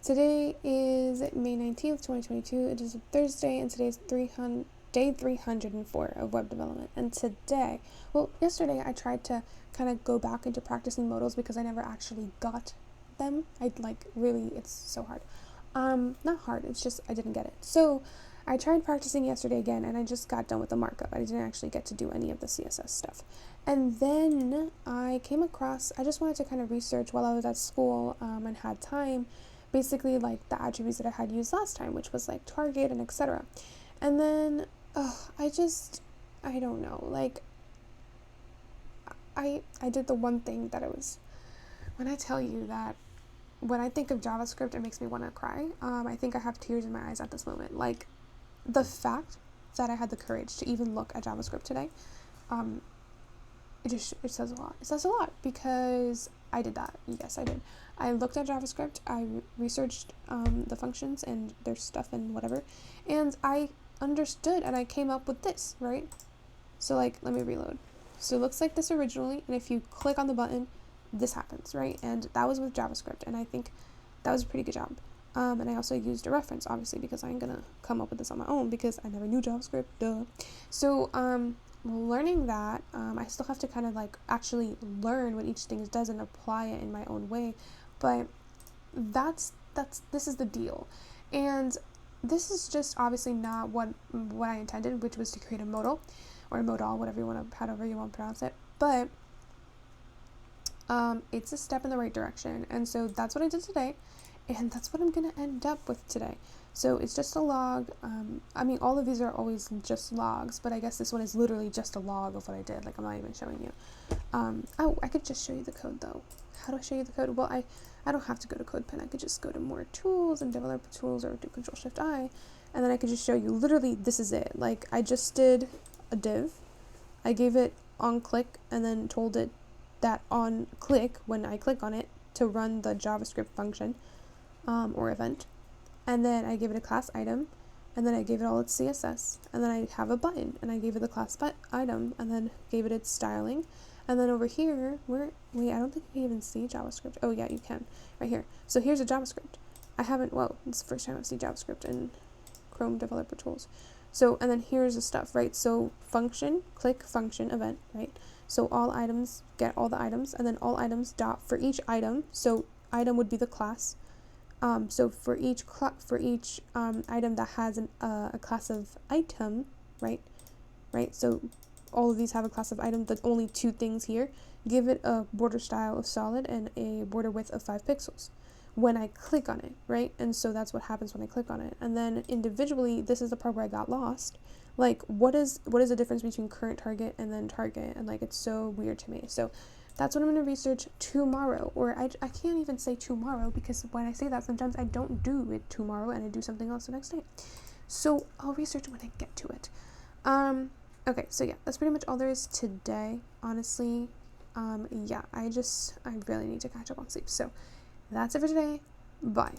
Today is May 19th, 2022. It is a Thursday, and today's day 304 of web development. And yesterday I tried to kind of go back into practicing modals because I never actually got them. It's so hard. Not hard, it's just I didn't get it. So I tried practicing yesterday again, and I just got done with the markup. I didn't actually get to do any of the CSS stuff. And then I just wanted to kind of research while I was at school and had time, basically like the attributes that I had used last time, which was like target and etc. And then I don't know, I did the one thing that when I tell you that when I think of JavaScript, it makes me want to cry. I think I have tears in my eyes at this moment. Like, the fact that I had the courage to even look at JavaScript today, it says a lot. It says a lot because I did that. Yes, I did. I looked at JavaScript, I researched the functions and their stuff and whatever, and I understood and I came up with this, right? So let me reload. So it looks like this originally, and if you click on the button, this happens, right? And that was with JavaScript, and I think that was a pretty good job. And I also used a reference, obviously, because I'm gonna come up with this on my own because I never knew JavaScript, duh. So learning that, I still have to kind of actually learn what each thing does and apply it in my own way, but this is the deal. And this is just obviously not what I intended, which was to create a modal or a modal, however you want to pronounce it, but it's a step in the right direction. And so that's what I did today, and that's what I'm gonna end up with today. So it's just a log. All of these are always just logs, but I guess this one is literally just a log of what I did. I'm not even showing you. I could just show you the code though. How do I show you the code? Well, I don't have to go to CodePen. I could just go to more tools and developer tools, or do Control-Shift-I, and then I could just show you literally this is it. I just did a div. I gave it on click and then told it that on click, when I click on it, to run the JavaScript function or event. And then I gave it a class item, and then I gave it all its CSS, and then I have a button, and I gave it the class item, and then gave it its styling. And then over here, I don't think you can even see JavaScript. Oh yeah, you can, right here. So here's a JavaScript. It's the first time I've seen JavaScript in Chrome Developer Tools. So, and then here's the stuff, right? So function, click, function, event, right? So all items get all the items, and then all items dot for each item. So item would be the class. So for each item that has a class of item, right? So all of these have a class of item. The only two things here, give it a border style of solid and a border width of 5 pixels when I click on it, right? And so that's what happens when I click on it. And then individually, this is the part where I got lost. What is the difference between current target and then target? And it's so weird to me. So that's what I'm going to research tomorrow. Or I can't even say tomorrow, because when I say that, sometimes I don't do it tomorrow and I do something else the next day. So I'll research when I get to it. Okay, so yeah, that's pretty much all there is today, honestly. I really need to catch up on sleep. So that's it for today. Bye.